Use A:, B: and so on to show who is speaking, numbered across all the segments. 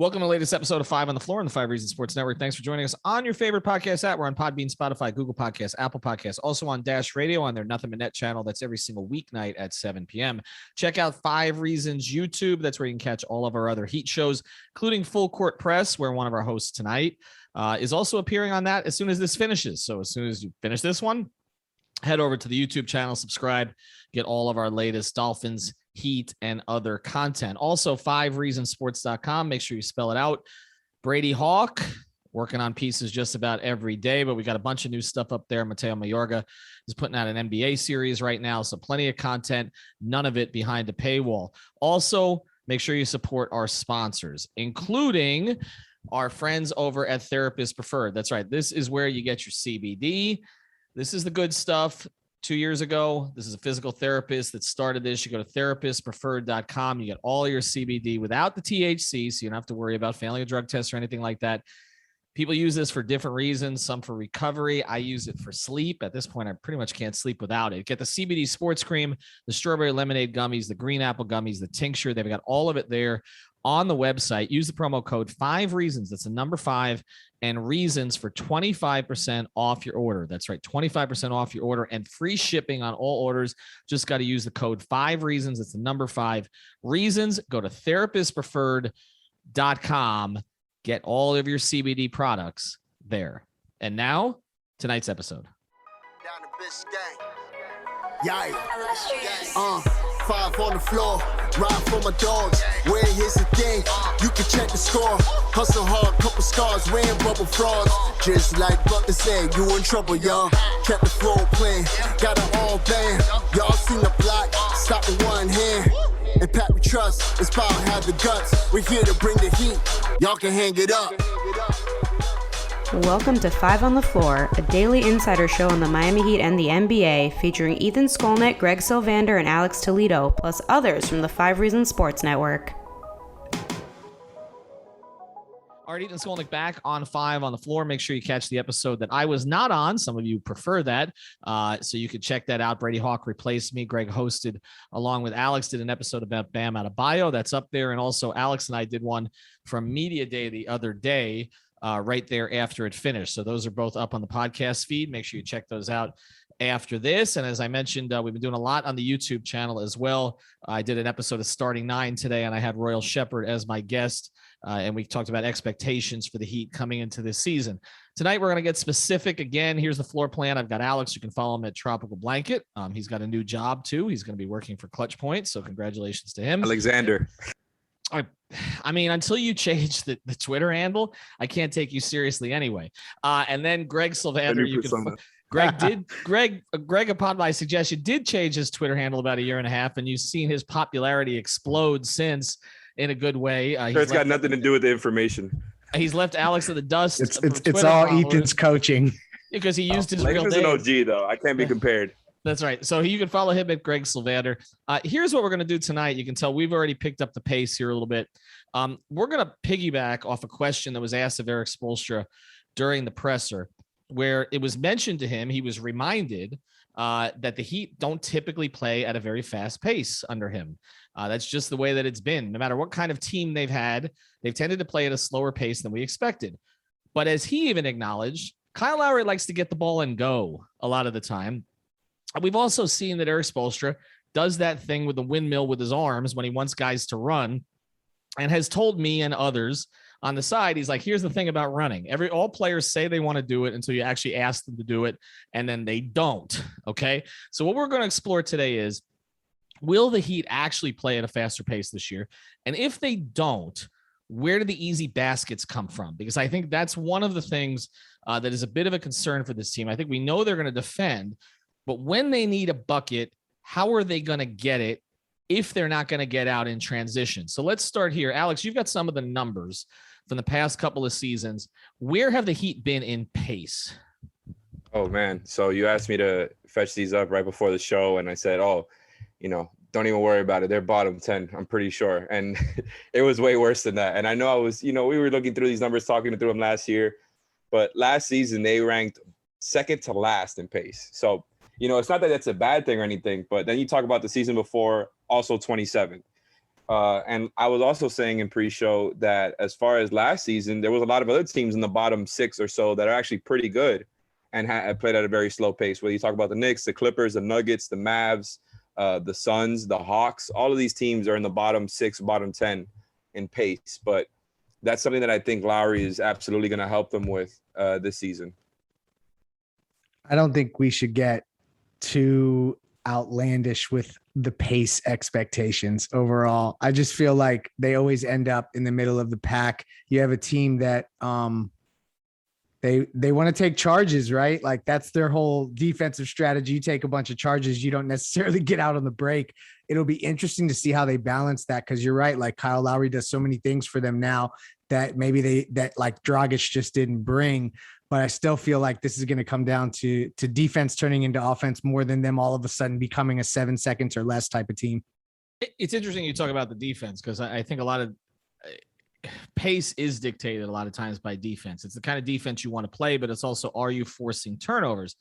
A: Welcome to the latest episode of 5 on the Floor on the 5 Reasons Sports Network. Thanks for joining us on your favorite podcast app. We're on Podbean, Spotify, Google Podcasts, Apple Podcasts, also on Dash Radio on their Nothing But Net channel. That's every single weeknight at 7 p.m. Check out 5 Reasons YouTube. That's where you can catch all of our other Heat shows, including Full Court Press, where one of our hosts tonight is also appearing on that as soon as this finishes. So as soon as you finish this one, head over to the YouTube channel, subscribe, get all of our latest Dolphins, Heat, and other content. Also, 5reasonsports.com. Make sure you spell it out. Brady Hawk, working on pieces just about every day, but we got a bunch of new stuff up there. Mateo Mayorga is putting out an NBA series right now, so plenty of content, none of it behind a paywall. Also, make sure you support our sponsors, including our friends over at Therapist Preferred. That's right. This is where you get your CBD. This is the good stuff. 2 years ago, this is a physical therapist that started this. You go to therapistpreferred.com. You get all your CBD without the THC, so you don't have to worry about failing a drug test or anything like that. People use this for different reasons, some for recovery. I use it for sleep. At this point, I pretty much can't sleep without it. Get the CBD sports cream, the strawberry lemonade gummies, the green apple gummies, the tincture. They've got all of it there on the website. Use the promo code 5 Reasons. That's the number 5 and Reasons for 25% off your order. That's right, 25% off your order and free shipping on all orders. Just got to use the code 5 Reasons. It's the number 5 Reasons. Go to therapistpreferred.com. Get all of your CBD products there. And now, tonight's episode.
B: Down the bitch gang. Yeah. 5 on the floor. Ride for my dogs. Where here's the thing. You can check the score. Hustle hard, couple scars, wearing bubble frogs. Just like Butler said, you in trouble, y'all. Kept the floor playing. Got it all band. Y'all seen the block. Stop with one hand. And Pat we trust. It's power, have the guts. We're here to bring the heat. Y'all can hang it up.
C: Welcome to 5 on the Floor, a daily insider show on the Miami Heat and the NBA, featuring Ethan Skolnick, Greg Sylvander, and Alex Toledo, plus others from the 5 Reasons Sports Network.
A: All right, Ethan Skolnick back on 5 on the Floor. Make sure you catch the episode that I was not on. Some of you prefer that, so you could check that out. Brady Hawk replaced me. Greg hosted, along with Alex, did an episode about Bam Adebayo. That's up there. And also Alex and I did one from Media Day the other day, right there after it finished. So those are both up on the podcast feed. Make sure you check those out after this. And as I mentioned, we've been doing a lot on the YouTube channel as well. I did an episode of Starting 9 today, and I had Royal Shepherd as my guest. And we talked about expectations for the Heat coming into this season. Tonight, we're going to get specific again. Here's the floor plan. I've got Alex. You can follow him at Tropical Blanket. He's got a new job too. He's going to be working for Clutch Point. So congratulations to him.
D: Alexander.
A: I mean, until you change the Twitter handle, I can't take you seriously anyway. And then Greg Sylvander, you can. Greg, upon my suggestion, did change his Twitter handle about a year and a half, and you've seen his popularity explode since in a good way.
D: It's got nothing to do with the information.
A: He's left Alex in the dust.
E: It's all Ethan's coaching
A: because he used his real
D: name. He's an OG though. I can't be compared.
A: That's right. So you can follow him at Greg Sylvander. Here's what we're going to do tonight. You can tell we've already picked up the pace here a little bit. We're going to piggyback off a question that was asked of Erik Spoelstra during the presser, where it was mentioned to him, he was reminded that the Heat don't typically play at a very fast pace under him. That's just the way that it's been. No matter what kind of team they've had, they've tended to play at a slower pace than we expected. But as he even acknowledged, Kyle Lowry likes to get the ball and go a lot of the time. We've also seen that Erik Spoelstra does that thing with the windmill with his arms when he wants guys to run, and has told me and others on the side, he's like, here's the thing about running. All players say they want to do it until you actually ask them to do it, and then they don't. Okay. So what we're going to explore today is, will the Heat actually play at a faster pace this year? And if they don't, where do the easy baskets come from? Because I think that's one of the things that is a bit of a concern for this team. I think we know they're going to defend, but when they need a bucket, how are they going to get it if they're not going to get out in transition? So let's start here. Alex, you've got some of the numbers from the past couple of seasons. Where have the Heat been in pace?
D: Oh, man. So you asked me to fetch these up right before the show, and I said, don't even worry about it. They're bottom 10, I'm pretty sure. And it was way worse than that. And I know I was, we were looking through these numbers, talking through them last year. But last season, they ranked second to last in pace. So, it's not that that's a bad thing or anything, but then you talk about the season before, also 27. And I was also saying in pre-show that as far as last season, there was a lot of other teams in the bottom 6 or so that are actually pretty good and had played at a very slow pace. Whether you talk about the Knicks, the Clippers, the Nuggets, the Mavs, the Suns, the Hawks, all of these teams are in the bottom 6, bottom 10 in pace. But that's something that I think Lowry is absolutely going to help them with this season.
E: I don't think we should get too outlandish with the pace expectations overall. I just feel like they always end up in the middle of the pack. You have a team that they want to take charges, right? Like that's their whole defensive strategy. You take a bunch of charges, you don't necessarily get out on the break. It'll be interesting to see how they balance that, because you're right. Like Kyle Lowry does so many things for them now that maybe that like Dragic just didn't bring. But I still feel like this is going to come down to defense turning into offense more than them all of a sudden becoming a 7 seconds or less type of team.
A: It's interesting you talk about the defense, because I think a lot of pace is dictated a lot of times by defense. It's the kind of defense you want to play, but it's also, are you forcing turnovers?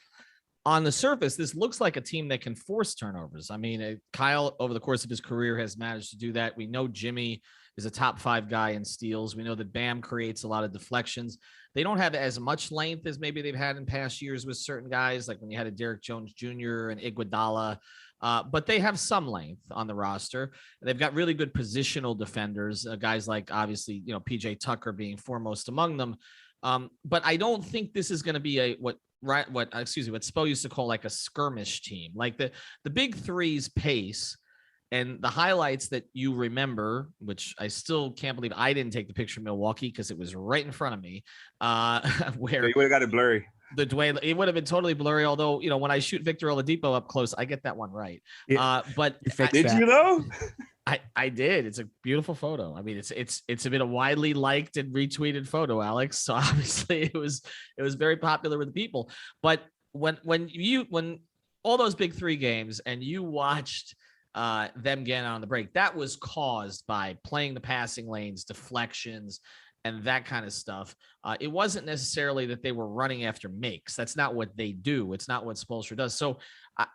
A: On the surface, this looks like a team that can force turnovers. I mean, Kyle, over the course of his career, has managed to do that. We know Jimmy is a top 5 guy in steals. We know that Bam creates a lot of deflections. They don't have as much length as maybe they've had in past years with certain guys, like when you had a Derrick Jones Jr. and Iguodala, but they have some length on the roster. They've got really good positional defenders, guys like obviously, PJ Tucker being foremost among them. But I don't think this is going to be what Spo used to call like a skirmish team. Like the big three's pace and the highlights that you remember, which I still can't believe I didn't take the picture of Milwaukee because it was right in front of me, where
D: you would have got it blurry.
A: The Dwayne, it would have been totally blurry. Although, when I shoot Victor Oladipo up close, I get that one right. But
D: you though?
A: I did. It's a beautiful photo. I mean, it's been a widely liked and retweeted photo, Alex. So obviously it was very popular with the people. But when all those big 3 games and you watched them getting on the break, that was caused by playing the passing lanes, deflections, and that kind of stuff. It wasn't necessarily that they were running after makes. That's not what they do. It's not what Spoelstra does. So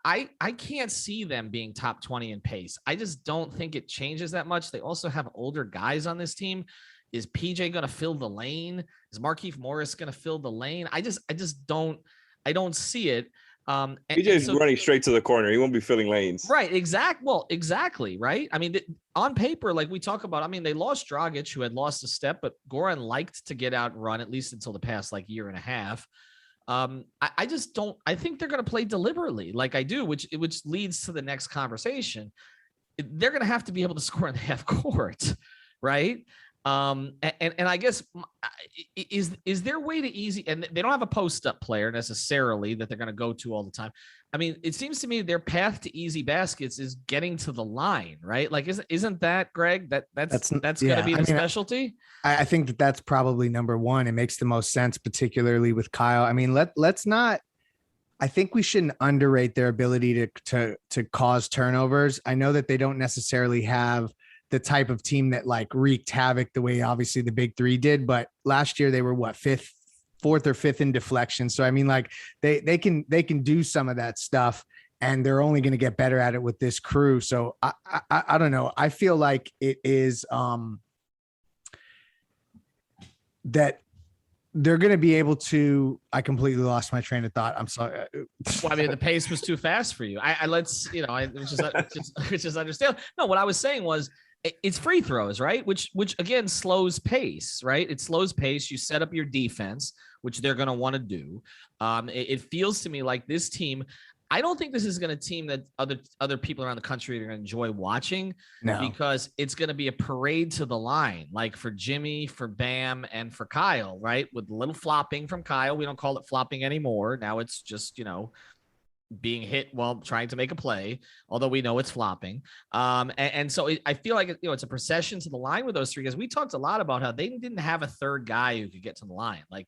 A: I can't see them being top 20 in pace. I just don't think it changes that much. They also have older guys on this team. Is PJ going to fill the lane? Is Markieff Morris going to fill the lane? I just don't see it.
D: PJ's running straight to the corner. He won't be filling lanes.
A: Right. Exactly. Right. I mean, on paper, like we talk about, I mean, they lost Dragic, who had lost a step, but Goran liked to get out and run, at least until the past year and a half. I just don't, I think they're going to play deliberately like I do, which leads to the next conversation. They're going to have to be able to score in the half court. Right. And I guess is there a way to easy, and they don't have a post-up player necessarily that they're going to go to all the time. I mean, it seems to me their path to easy baskets is getting to the line, right? Like, isn't that, Greg, that's going to be the specialty?
E: I think that's probably number one. It makes the most sense, particularly with Kyle. I mean, let's not, I think we shouldn't underrate their ability to cause turnovers. I know that they don't necessarily have the type of team that like wreaked havoc the way obviously the big 3 did, but last year they were fourth or fifth in deflection. So I mean, like they can do some of that stuff, and they're only going to get better at it with this crew. So I don't know. I feel like it is that they're going to be able to. I completely lost my train of thought. I'm sorry.
A: Well, I mean, the pace was too fast for you. Which is understandable. No, what I was saying was, it's free throws, right? Which again slows pace, right? It slows pace. You set up your defense, which they're going to want to do. It feels to me like this team, I don't think this is going to team that other people around the country are going to enjoy watching. No. Because it's going to be a parade to the line, like for Jimmy, for Bam, and for Kyle, right? With a little flopping from Kyle. We don't call it flopping anymore. Now it's just, being hit while trying to make a play, although we know it's flopping. And so I feel like, it's a procession to the line with those 3 guys. We talked a lot about how they didn't have a third guy who could get to the line. Like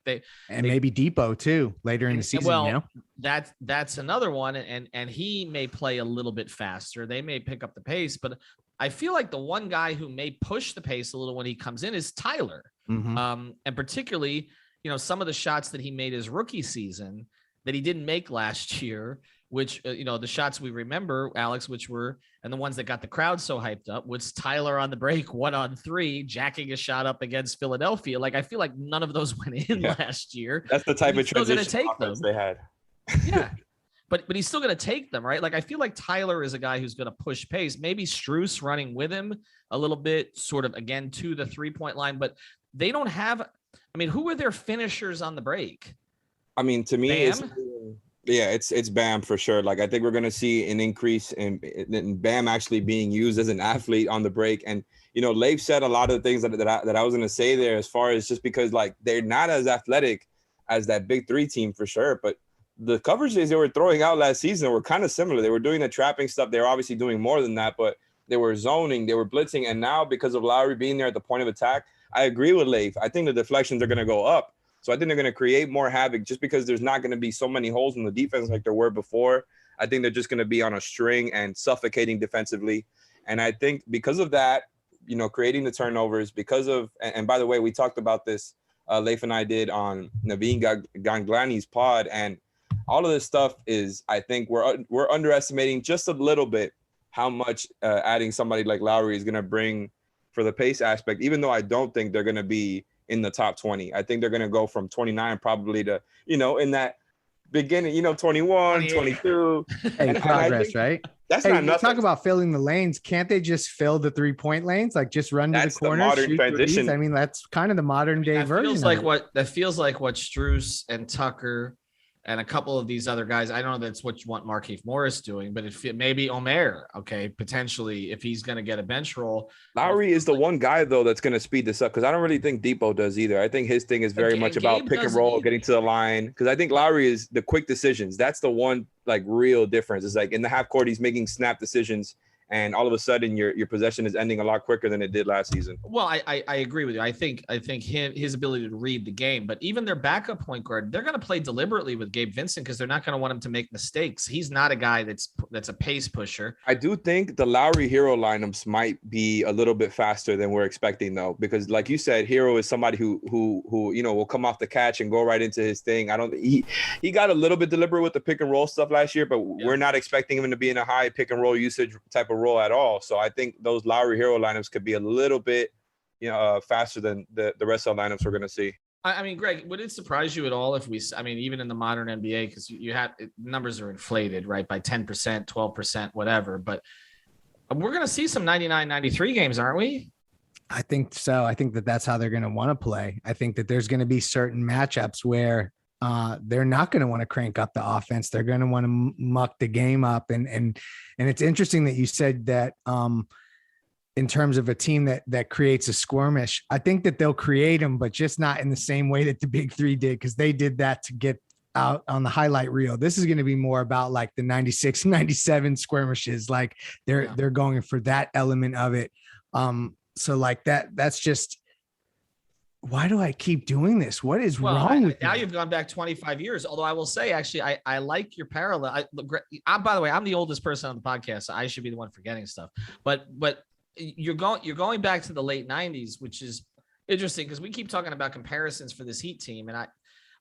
E: maybe Depot too, later in the season.
A: Well, that's another one. And he may play a little bit faster. They may pick up the pace, but I feel like the one guy who may push the pace a little when he comes in is Tyler. Mm-hmm. And particularly, some of the shots that he made his rookie season that he didn't make last year, which, the shots we remember, Alex, and the ones that got the crowd so hyped up, was Tyler on the break, 1-on-3, jacking a shot up against Philadelphia. Like, I feel like none of those went in last year.
D: That's the type of transition
A: take
D: offense
A: them.
D: they had.
A: Yeah. But he's still going to take them, right? Like, I feel like Tyler is a guy who's going to push pace. Maybe Strus running with him a little bit, sort of, again, to the 3-point line. But they don't have – who are their finishers on the break?
D: To me, it's Bam for sure. Like, I think we're going to see an increase in Bam actually being used as an athlete on the break. And, Leif said a lot of the things that I was going to say there, as far as just because, like, they're not as athletic as that big three team for sure. But the coverages they were throwing out last season were kind of similar. They were doing the trapping stuff. They were obviously doing more than that, but they were zoning, they were blitzing. And now, because of Lowry being there at the point of attack, I agree with Leif. I think the deflections are going to go up. So I think they're going to create more havoc just because there's not going to be so many holes in the defense like there were before. I think they're just going to be on a string and suffocating defensively. And I think because of that, creating the turnovers, because of, and by the way, we talked about this, Leif and I did on Naveen Ganglani's pod, and all of this stuff is, I think we're underestimating just a little bit how much adding somebody like Lowry is going to bring for the pace aspect, even though I don't think they're going to be in the top 20. I think they're going to go from 29 probably to, in that beginning, 21, 22.
E: Hey, progress, right?
D: That's not nothing.
E: Talk about filling the lanes. Can't they just fill the 3-point lanes? Like, just run to the corner,
D: modern
E: shoot
D: transition.
E: threes? That's kind of the modern day version.
A: That feels like what Strus and Tucker and a couple of these other guys, I don't know that's what you want Markieff Morris doing, but maybe Omer, okay, potentially, if he's going to get a bench role.
D: Lowry is the one guy, though, that's going to speed this up, because I don't really think Depot does either. I think his thing is very much about pick and roll, getting to the line, because I think Lowry is the quick decisions. That's the one, like, real difference. It's like in the half court, he's making snap decisions, and all of a sudden your possession is ending a lot quicker than it did last season.
A: Well, I agree with you. I think his ability to read the game, but even their backup point guard, they're going to play deliberately with Gabe Vincent because they're not going to want him to make mistakes. He's not a guy that's a pace pusher.
D: I do think the Lowry Hero lineups might be a little bit faster than we're expecting, though, because like you said, Hero is somebody who will come off the catch and go right into his thing. He got a little bit deliberate with the pick and roll stuff last year, but we're not expecting him to be in a high pick and roll usage type of role at all. So I think those Lowry Hero lineups could be a little bit faster than the rest of the lineups we're going to see.
A: Greg, would it surprise you at all if even in the modern NBA, because you had numbers are inflated, right, by 10%, 12%, whatever, but we're going to see some 99-93 games, aren't we?
E: I think so. I think that's how they're going to want to play. I think that there's going to be certain matchups where they're not going to want to crank up the offense. They're going to want to muck the game up. And it's interesting that you said that in terms of a team that creates a skirmish, I think that they'll create them, but just not in the same way that the big three did, because they did that to get out on the highlight reel. This is going to be more about like the 96, 97 skirmishes. Like they're going for that element of it. So like that's just, why do I keep doing this? What is wrong with
A: now?
E: me?
A: You've gone back 25 years. Although I will say, actually, I like your parallel. By the way, I'm the oldest person on the podcast, so I should be the one forgetting stuff. But you're going back to the late 90s, which is interesting because we keep talking about comparisons for this Heat team, and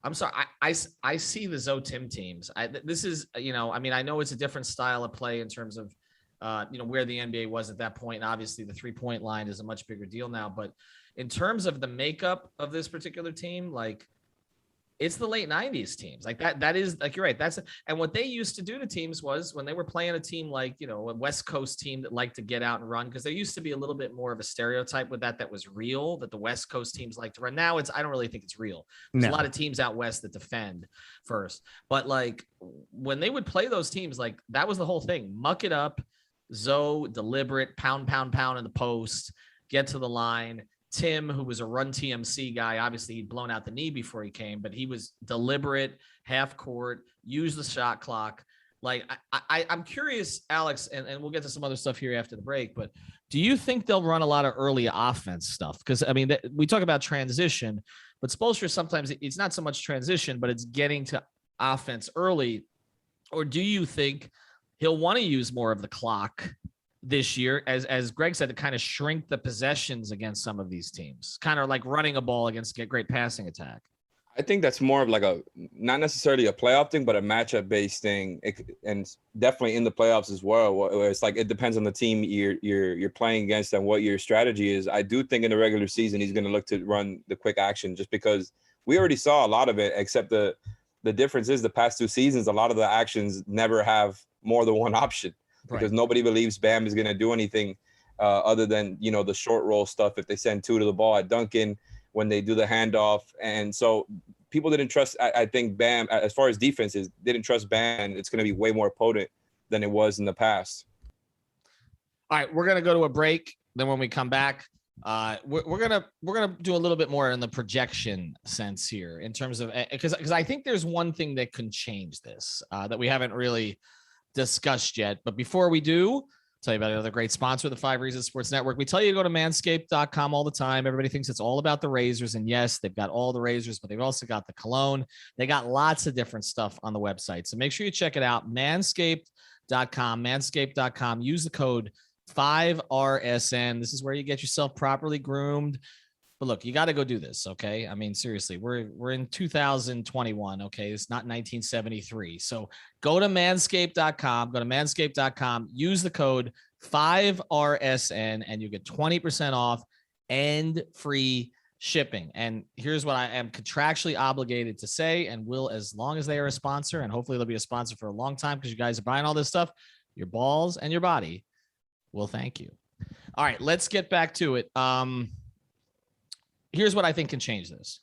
A: I'm sorry, I see the Zo Tim teams. This is I know it's a different style of play in terms of where the NBA was at that point. And obviously, the 3-point line is a much bigger deal now, but in terms of the makeup of this particular team, like it's the late 90s teams like that is like, you're right. And what they used to do to teams was when they were playing a team like, a West Coast team that liked to get out and run, because there used to be a little bit more of a stereotype with that was real, that the West Coast teams like to run. Now I don't really think it's real. There's a lot of teams out West that defend first, but like when they would play those teams, like that was the whole thing. Muck it up, Zo, deliberate, pound in the post, get to the line. Tim, who was a run TMC guy, obviously he'd blown out the knee before he came, but he was deliberate, half court, use the shot clock. Like I'm curious, Alex, and we'll get to some other stuff here after the break, but do you think they'll run a lot of early offense stuff? Because we talk about transition, but Spoelstra sometimes it's not so much transition, but it's getting to offense early. Or do you think he'll want to use more of the clock this year, as Greg said, to kind of shrink the possessions against some of these teams, kind of like running a ball against a great passing attack?
D: I think that's more of like not necessarily a playoff thing, but a matchup based thing, and definitely in the playoffs as well. Where it's like it depends on the team you're playing against and what your strategy is. I do think in the regular season he's going to look to run the quick action, just because we already saw a lot of it. Except the difference is the past 2 seasons, a lot of the actions never have more than one option, because nobody believes Bam is going to do anything other than the short roll stuff. If they send 2 to the ball at Duncan, when they do the handoff. And so people didn't trust, I think Bam, as far as defenses, didn't trust Bam, and it's going to be way more potent than it was in the past.
A: All right, we're going to go to a break. Then when we come back, we're gonna do a little bit more in the projection sense here, in terms of, because I think there's one thing that can change this that we haven't really discussed yet. But before we do, tell you about another great sponsor, the 5 Reasons Sports Network. We tell you to go to manscaped.com all the time. Everybody thinks it's all about the razors, and yes, they've got all the razors, but they've also got the cologne. They got lots of different stuff on the website. So make sure you check it out. Manscaped.com. Use the code 5RSN. This is where you get yourself properly groomed. But look, you got to go do this, okay? I mean, seriously, we're in 2021, okay? It's not 1973. So go to manscaped.com. Use the code 5RSN, and you get 20% off and free shipping. And here's what I am contractually obligated to say, and will, as long as they are a sponsor, and hopefully they'll be a sponsor for a long time, because you guys are buying all this stuff, your balls and your body will thank you. All right, let's get back to it. Here's what I think can change this.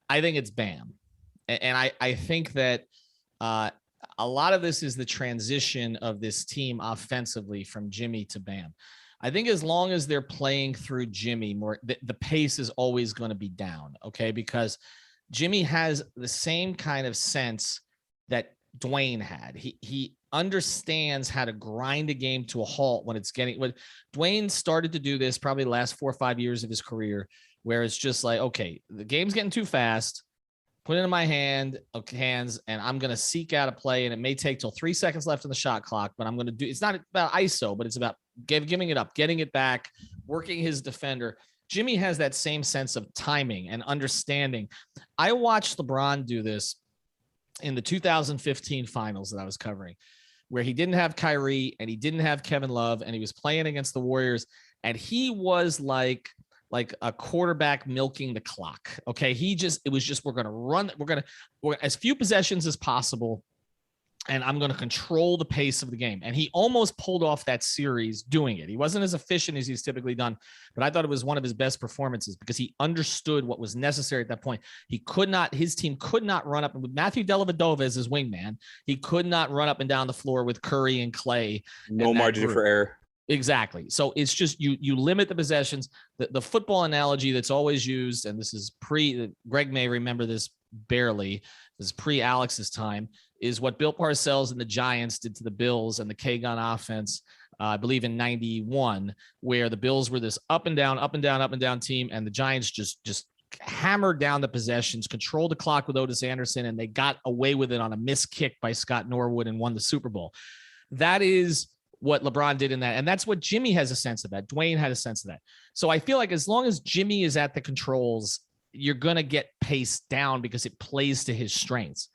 A: I think it's Bam. And I think that a lot of this is the transition of this team offensively from Jimmy to Bam. I think as long as they're playing through Jimmy more, the pace is always going to be down, okay? Because Jimmy has the same kind of sense that Dwayne had. He understands how to grind a game to a halt when Dwayne started to do this probably the last 4 or 5 years of his career, where it's just like, okay, the game's getting too fast, put it in my hands, and I'm going to seek out a play, and it may take till 3 seconds left on the shot clock, but I'm going to do, it's not about ISO, but it's about giving it up, getting it back, working his defender. Jimmy has that same sense of timing and understanding. I watched LeBron do this in the 2015 finals that I was covering, where he didn't have Kyrie and he didn't have Kevin Love, and he was playing against the Warriors, and he was like a quarterback milking the clock. Okay. It was just, we're going to run, we're as few possessions as possible, and I'm going to control the pace of the game. And he almost pulled off that series doing it. He wasn't as efficient as he's typically done, but I thought it was one of his best performances, because he understood what was necessary at that point. His team could not run up, and with Matthew Dellavedova as his wingman, he could not run up and down the floor with Curry and Clay.
D: No margin for error.
A: Exactly. So it's just, you limit the possessions. The football analogy that's always used, and this is Greg may remember this barely, this is pre-Alex's time, is what Bill Parcells and the Giants did to the Bills and the K-Gun offense, I believe in 91, where the Bills were this up and down team, and the Giants just hammered down the possessions, controlled the clock with Otis Anderson, and they got away with it on a missed kick by Scott Norwood and won the Super Bowl. That is what LeBron did in that. And that's what Jimmy has a sense of that. Dwayne had a sense of that. So I feel like as long as Jimmy is at the controls, you're going to get paced down because it plays to his strengths.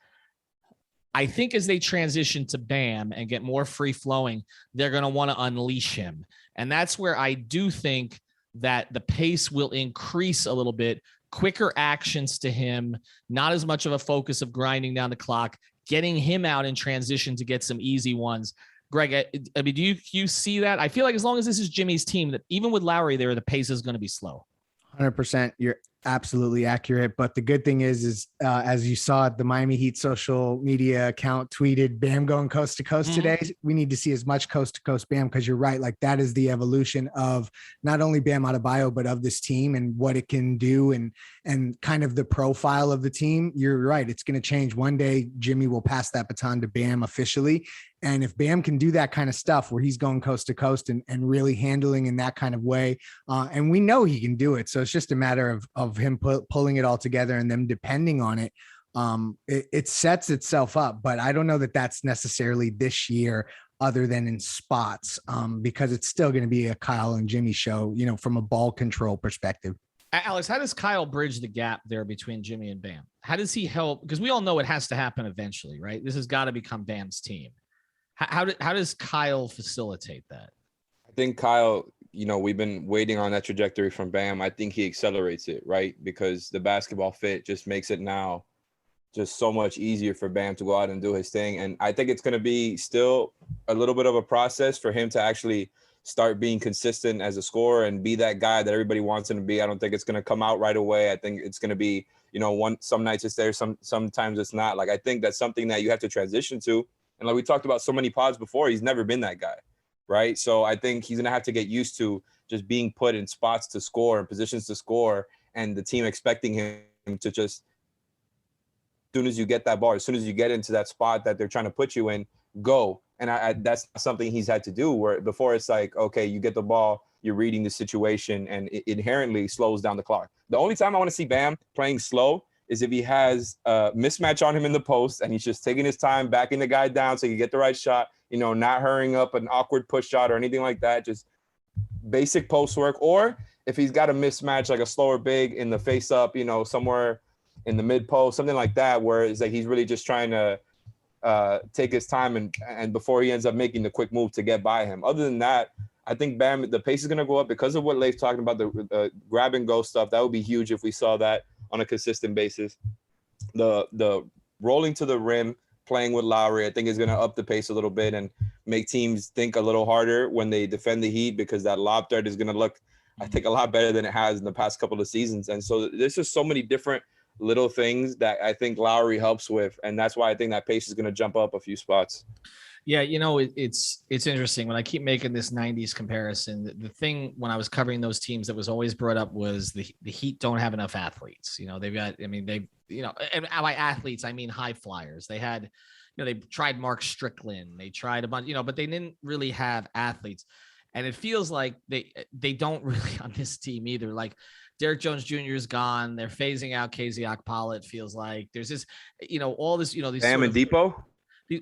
A: I think as they transition to Bam and get more free flowing, they're going to want to unleash him. And that's where I do think that the pace will increase a little bit, quicker actions to him, not as much of a focus of grinding down the clock, getting him out in transition to get some easy ones. Greg, I mean, do you see that? I feel like as long as this is Jimmy's team, that even with Lowry there, the pace is going to be slow.
E: 100%. You're absolutely accurate. But the good thing is as you saw, the Miami Heat social media account tweeted Bam going coast to coast today. We need to see as much coast to coast Bam, because you're right. Like, that is the evolution of not only Bam Adebayo, but of this team and what it can do, and kind of the profile of the team. You're right. It's going to change. One day, Jimmy will pass that baton to Bam officially. And if Bam can do that kind of stuff where he's going coast to coast and really handling in that kind of way, and we know he can do it. So it's just a matter of him pulling it all together and them depending on it. It sets itself up, but I don't know that that's necessarily this year, other than in spots, because it's still going to be a Kyle and Jimmy show, from a ball control perspective.
A: Alex, how does Kyle bridge the gap there between Jimmy and Bam? How does he help? Because we all know it has to happen eventually, right? This has got to become Bam's team. How does Kyle facilitate that?
D: I think Kyle, we've been waiting on that trajectory from Bam. I think he accelerates it, right? Because the basketball fit just makes it now just so much easier for Bam to go out and do his thing. And I think it's going to be still a little bit of a process for him to actually start being consistent as a scorer and be that guy that everybody wants him to be. I don't think it's going to come out right away. I think it's going to be, some nights it's there, sometimes it's not. Like, I think that's something that you have to transition to. And like we talked about so many pods before, he's never been that guy, right? So I think he's going to have to get used to just being put in spots to score and positions to score, and the team expecting him to just, as soon as you get that ball, as soon as you get into that spot that they're trying to put you in, go. And that's something he's had to do, where before it's like, okay, you get the ball, you're reading the situation, and it inherently slows down the clock. The only time I want to see Bam playing slow is if he has a mismatch on him in the post and he's just taking his time, backing the guy down so you get the right shot, not hurrying up an awkward push shot or anything like that, just basic post work. Or if he's got a mismatch, like a slower big in the face up, somewhere in the mid post, something like that, where it's like he's really just trying to take his time and before he ends up making the quick move to get by him. Other than that, I think Bam, the pace is going to go up because of what Leif's talking about, the grab and go stuff. That would be huge if we saw that on a consistent basis. The rolling to the rim, playing with Lowry, I think is going to up the pace a little bit and make teams think a little harder when they defend the Heat, because that lob threat is going to look, I think, a lot better than it has in the past couple of seasons. And so there's just so many different little things that I think Lowry helps with. And that's why I think that pace is going to jump up a few spots.
A: Yeah, it's interesting when I keep making this 90s comparison. The thing when I was covering those teams that was always brought up was the Heat don't have enough athletes. They've got, and by athletes, I mean high flyers. They had, they tried Mark Strickland, they tried a bunch, but they didn't really have athletes. And it feels like they don't really on this team either. Like Derek Jones Jr. is gone. They're phasing out KZ Okpala. It feels like there's this, all this, these
D: Bam and Depot.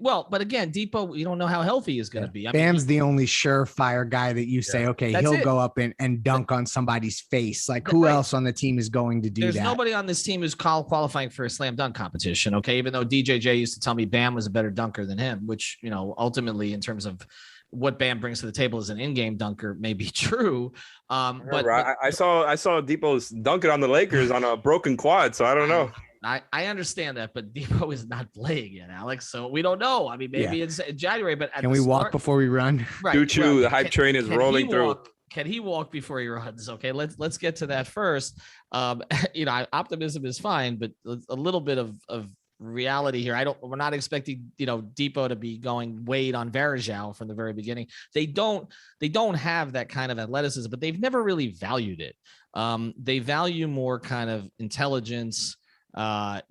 A: Well, but again, Depot, you don't know how healthy he's going to be.
E: Bam's the only surefire guy that you say, okay, he'll go up and dunk on somebody's face. Like, who else on the team is going to do that?
A: There's nobody on this team who's qualifying for a slam dunk competition. Okay. Even though DJJ used to tell me Bam was a better dunker than him, which, ultimately in terms of what Bam brings to the table as an in-game dunker may be true. But
D: I saw Depot's dunking on the Lakers on a broken quad. So I don't know.
A: I understand that, but Depot is not playing yet, Alex. So we don't know. I mean, maybe it's January, but
E: can we walk before we run?
A: Right.
D: Choo-choo, the hype train is rolling through.
A: Can he walk before he runs? Okay, let's get to that first. Optimism is fine, but a little bit of reality here. We're not expecting, Depot to be going Wade on Varejao from the very beginning. They don't have that kind of athleticism, but they've never really valued it. They value more kind of intelligence,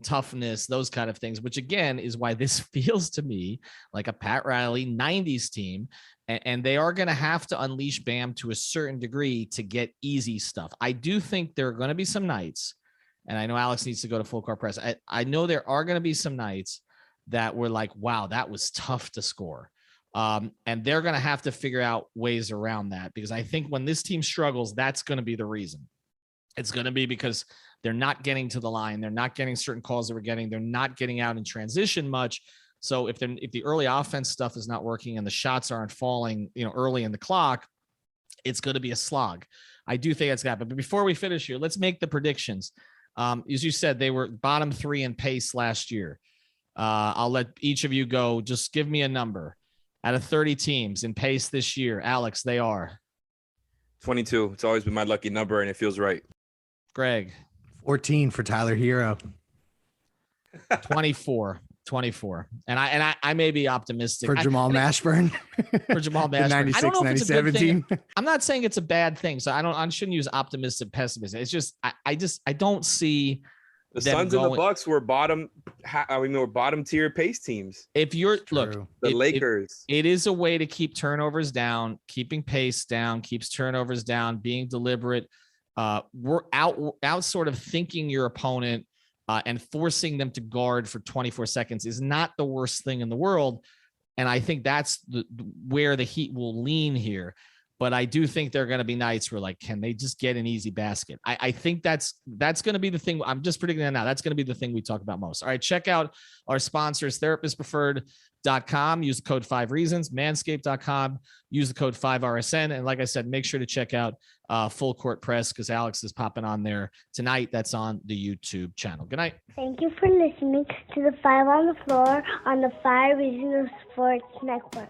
A: toughness, those kind of things, which again is why this feels to me like a Pat Riley 90s team. And they are going to have to unleash Bam to a certain degree to get easy stuff. I do think there are going to be some nights, and I know Alex needs to go to full court press. I know there are going to be some nights that were like, wow, that was tough to score. And they're going to have to figure out ways around that, because I think when this team struggles, that's going to be the reason. It's going to be because they're not getting to the line. They're not getting certain calls that we're getting. They're not getting out in transition much. So if the early offense stuff is not working and the shots aren't falling, early in the clock, it's going to be a slog. I do think that's going to happen. But before we finish here, let's make the predictions. As you said, they were bottom 3 in pace last year. I'll let each of you go. Just give me a number. Out of 30 teams in pace this year, Alex, they are
D: 22. It's always been my lucky number, and it feels right.
A: Greg.
E: 14 for Tyler Hero.
A: 24. And I may be optimistic
E: for Jamal Mashburn.
A: For Jamal Mashburn.
E: 96,
A: I don't know if it's a good thing. I'm not saying it's a bad thing. So I shouldn't use optimistic pessimism. It's just I don't see
D: the Suns and the Bucks were bottom tier pace teams.
A: If you're
E: True.
D: The Lakers.
A: It is a way to keep turnovers down, keeping pace down, keeps turnovers down, being deliberate. We're out sort of thinking your opponent and forcing them to guard for 24 seconds is not the worst thing in the world. And I think that's where the Heat will lean here. But I do think there are going to be nights where, like, can they just get an easy basket? I think that's going to be the thing. I'm just predicting that now. That's going to be the thing we talk about most. All right, check out our sponsors, therapistpreferred.com. Use the code 5 Reasons, manscaped.com. Use the code 5RSN. And like I said, make sure to check out Full Court Press because Alex is popping on there tonight. That's on the YouTube channel. Good night.
F: Thank you for listening to the 5 on the Floor on the 5 Reasons Sports Network.